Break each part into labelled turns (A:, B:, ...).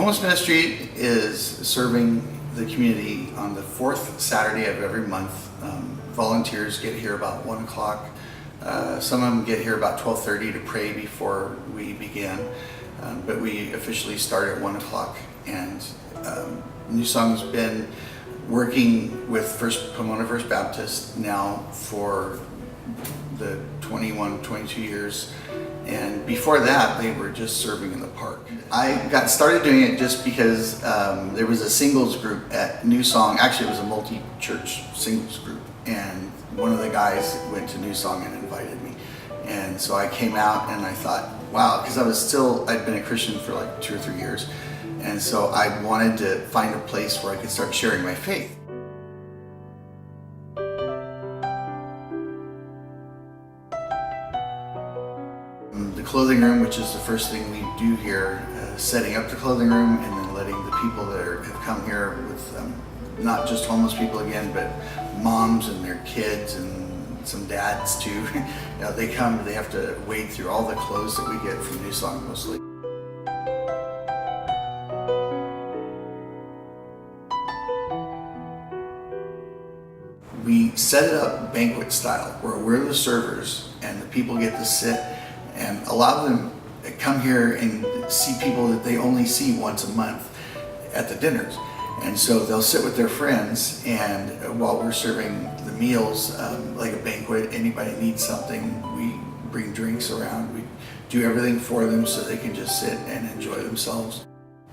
A: Homeless ministry is serving the community on the fourth Saturday of every month. Volunteers get here about 1 o'clock. Some of them get here about 12:30 to pray before we begin, but we officially start at 1 o'clock. And New Song's been working with Pomona First Baptist now for the 22 years. And before that, they were just serving in the park. I got started doing it just because there was a singles group at New Song. Actually, it was a multi-church singles group. And one of the guys went to New Song and invited me. And so I came out and I thought, wow, because I'd been a Christian for like 2 or 3 years. And so I wanted to find a place where I could start sharing my faith. The clothing room, which is the first thing we do here, setting up the clothing room and then letting the people that have come here with not just homeless people again, but moms and their kids and some dads too. You know, they come, they have to wade through all the clothes that we get from New Song mostly. We set it up banquet style where we're the servers and the people get to sit, and a lot of them come here and see people that they only see once a month at the dinners. And so they'll sit with their friends, and while we're serving the meals, like a banquet, anybody needs something, we bring drinks around, we do everything for them so they can just sit and enjoy themselves.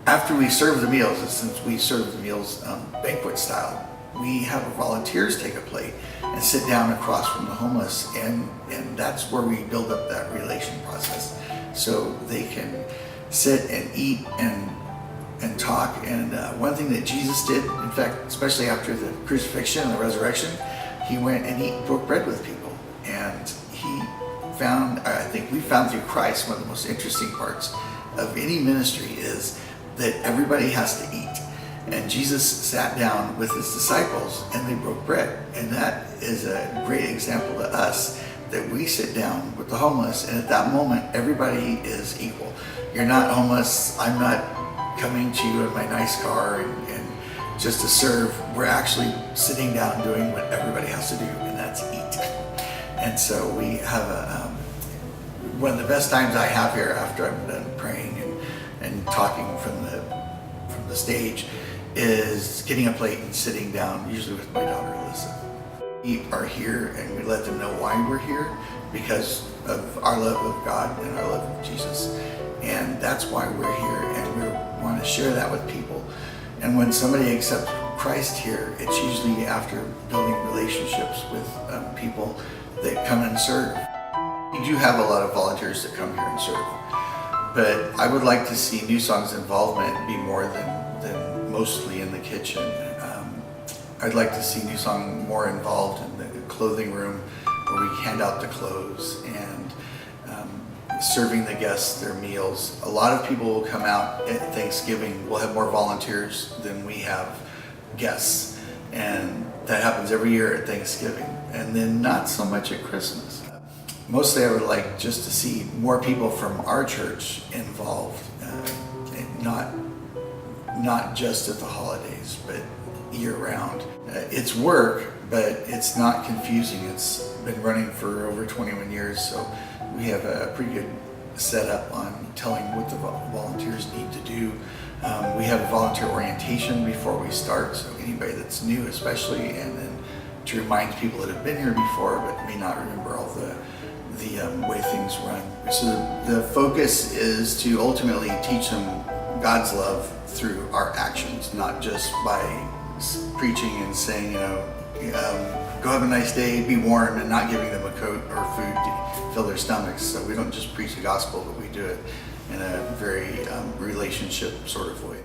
A: After we serve the meals, and since we serve the meals banquet style, we have volunteers take a plate and sit down across from the homeless, and that's where we build up that relation process. So they can sit and eat and talk. And one thing that Jesus did, in fact, especially after the crucifixion and the resurrection, he went and he broke bread with people. And I think we found through Christ, one of the most interesting parts of any ministry is that everybody has to eat. And Jesus sat down with his disciples and they broke bread. And that is a great example to us that we sit down with the homeless, and at that moment, everybody is equal. You're not homeless, I'm not coming to you in my nice car and just to serve. We're actually sitting down doing what everybody has to do, and that's eat. And so we have one of the best times I have here after I'm done praying and talking from the stage is getting a plate and sitting down, usually with my daughter Alyssa. We are here and we let them know why we're here, because of our love of God and our love of Jesus. And that's why we're here, and we want to share that with people. And when somebody accepts Christ here, it's usually after building relationships with people that come and serve. We do have a lot of volunteers that come here and serve, but I would like to see New Song's involvement be more than mostly in the kitchen. I'd like to see New Song more involved in the clothing room, where we hand out the clothes and serving the guests their meals. A lot of people will come out at Thanksgiving. We'll have more volunteers than we have guests, and that happens every year at Thanksgiving, and then not so much at Christmas. Mostly I would like just to see more people from our church involved, and not just at the holidays, but year-round. It's work, but it's not confusing. It's been running for over 21 years, so we have a pretty good setup on telling what the volunteers need to do. We have a volunteer orientation before we start, so anybody that's new especially, and then to remind people that have been here before but may not remember all the way things run. So the focus is to ultimately teach them God's love through our actions, not just by preaching and saying, go have a nice day, be warm, and not giving them a coat or food to fill their stomachs. So we don't just preach the gospel, but we do it in a very relationship sort of way.